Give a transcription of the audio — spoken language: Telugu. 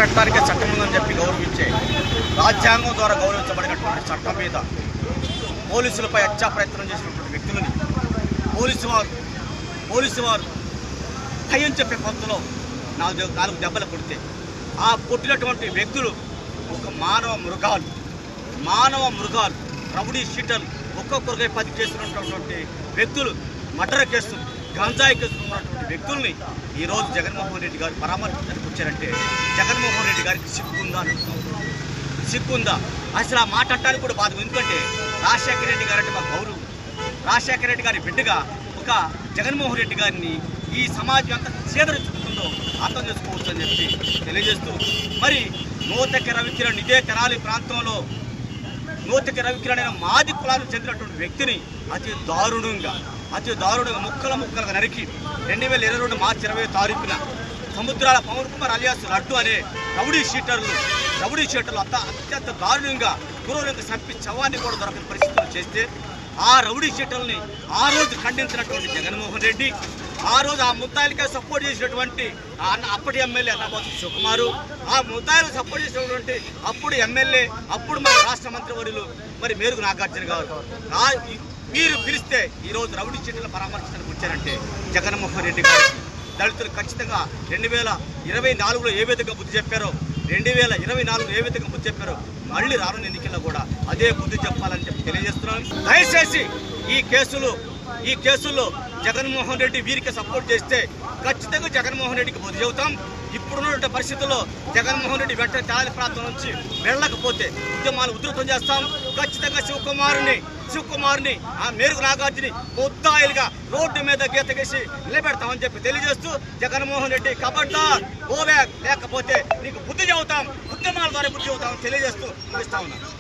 పెట్టడానికే చట్టం ఉందని చెప్పి గౌరవించే రాజ్యాంగం ద్వారా గౌరవించబడినటువంటి చట్టం మీద పోలీసులపై హత్యా ప్రయత్నం చేసినటువంటి వ్యక్తులని పోలీసు వారు భయం చెప్పే పంతులో నాలుగు దెబ్బలు కొడితే ఆ కొట్టినటువంటి వ్యక్తులు ఒక మానవ మృగాలు రౌడీ షీటర్లు ఒక్కొక్కరికై 10 కేసులు ఉన్నటువంటి వ్యక్తులు, మర్డర్ కేసులు, గంజాయి కేసులు ఉన్నటువంటి వ్యక్తుల్ని ఈరోజు జగన్మోహన్ రెడ్డి గారు పరామర్శించడానికి వచ్చారంటే జగన్మోహన్ రెడ్డి గారికి సిగ్గుందా అసలు ఆ మాట అంటానికి కూడా బాధ. ఎందుకంటే రాజశేఖర రెడ్డి గారు అంటే మా గౌరవం. రాజశేఖర రెడ్డి గారి బిడ్డగా ఒక జగన్మోహన్ రెడ్డి గారిని ఈ సమాజం ఎంత చేదరించుకుంటుందో అర్థం చేసుకోవచ్చు అని చెప్పి తెలియజేస్తూ, మరి నూతక రవికిరణ్ ఇదే తెనాలి ప్రాంతంలో నూతక రవికిరణ్ అయిన మాది కులానికి చెందినటువంటి వ్యక్తిని అతి దారుణంగా ముక్కలుగా నరికి 2022 మార్చి 20వ తారీఖున సముద్రాల పవన్ కుమార్ అలియాస్ లడ్డు అనే రౌడీ షీటర్లు అత్యంత దారుణంగా క్రూరంగా చంపి శవాన్ని కూడా దొరకని పరిస్థితులు చేస్తే ఆ రౌడీ షీటర్ని ఆ రోజు ఖండించినటువంటి జగన్మోహన్ రెడ్డి, ఆ రోజు ఆ ముద్దాయిలకే సపోర్ట్ చేసినటువంటి అప్పటి ఎమ్మెల్యే అన్నబోతు శివకుమారు, ఆ ముద్దాయిలకు సపోర్ట్ చేసినటువంటి అప్పుడు ఎమ్మెల్యే, అప్పుడు మన రాష్ట్ర మంత్రివర్యులు మరి మేరుగు నాగార్జున గారు మీరు పిలిస్తే ఈరోజు రౌడీ షీటర్లు పరామర్శించడానికి వచ్చారంటే జగన్మోహన్ రెడ్డి గారు దళితులు ఖచ్చితంగా 2024లో ఏ విధంగా బుద్ధి చెప్పారో 2024లో ఏ విధంగా బుద్ధి చెప్పారో మళ్ళీ రానున్న ఎన్నికల్లో కూడా అదే బుద్ధి చెప్పాలని చెప్పి తెలియజేస్తున్నాను. దయచేసి ఈ కేసుల్లో జగన్మోహన్ రెడ్డి వీరికి సపోర్ట్ చేస్తే ఖచ్చితంగా జగన్మోహన్ రెడ్డికి బుద్ధి చెబుతాం. ఇప్పుడున్నటువంటి పరిస్థితుల్లో జగన్మోహన్ రెడ్డి వెంటనే తెనాలి ప్రాంతం నుంచి వెళ్ళకపోతే ఉద్యమాలు ఉధృతం చేస్తాం. ఖచ్చితంగా శివకుమార్ని ఆ మేరుగు నాగార్జుని ముద్దాయిలుగా రోడ్డు మీద గీత గీసి నిలబెడతామని చెప్పి తెలియజేస్తూ, జగన్మోహన్ రెడ్డి ఖబర్దార్ గో బ్యాక్, లేకపోతే నీకు బుద్ధి చెబుతాం, ఉద్యమాల ద్వారా బుద్ధి చెబుతామని తెలియజేస్తూ ముగిస్తా ఉన్నాను.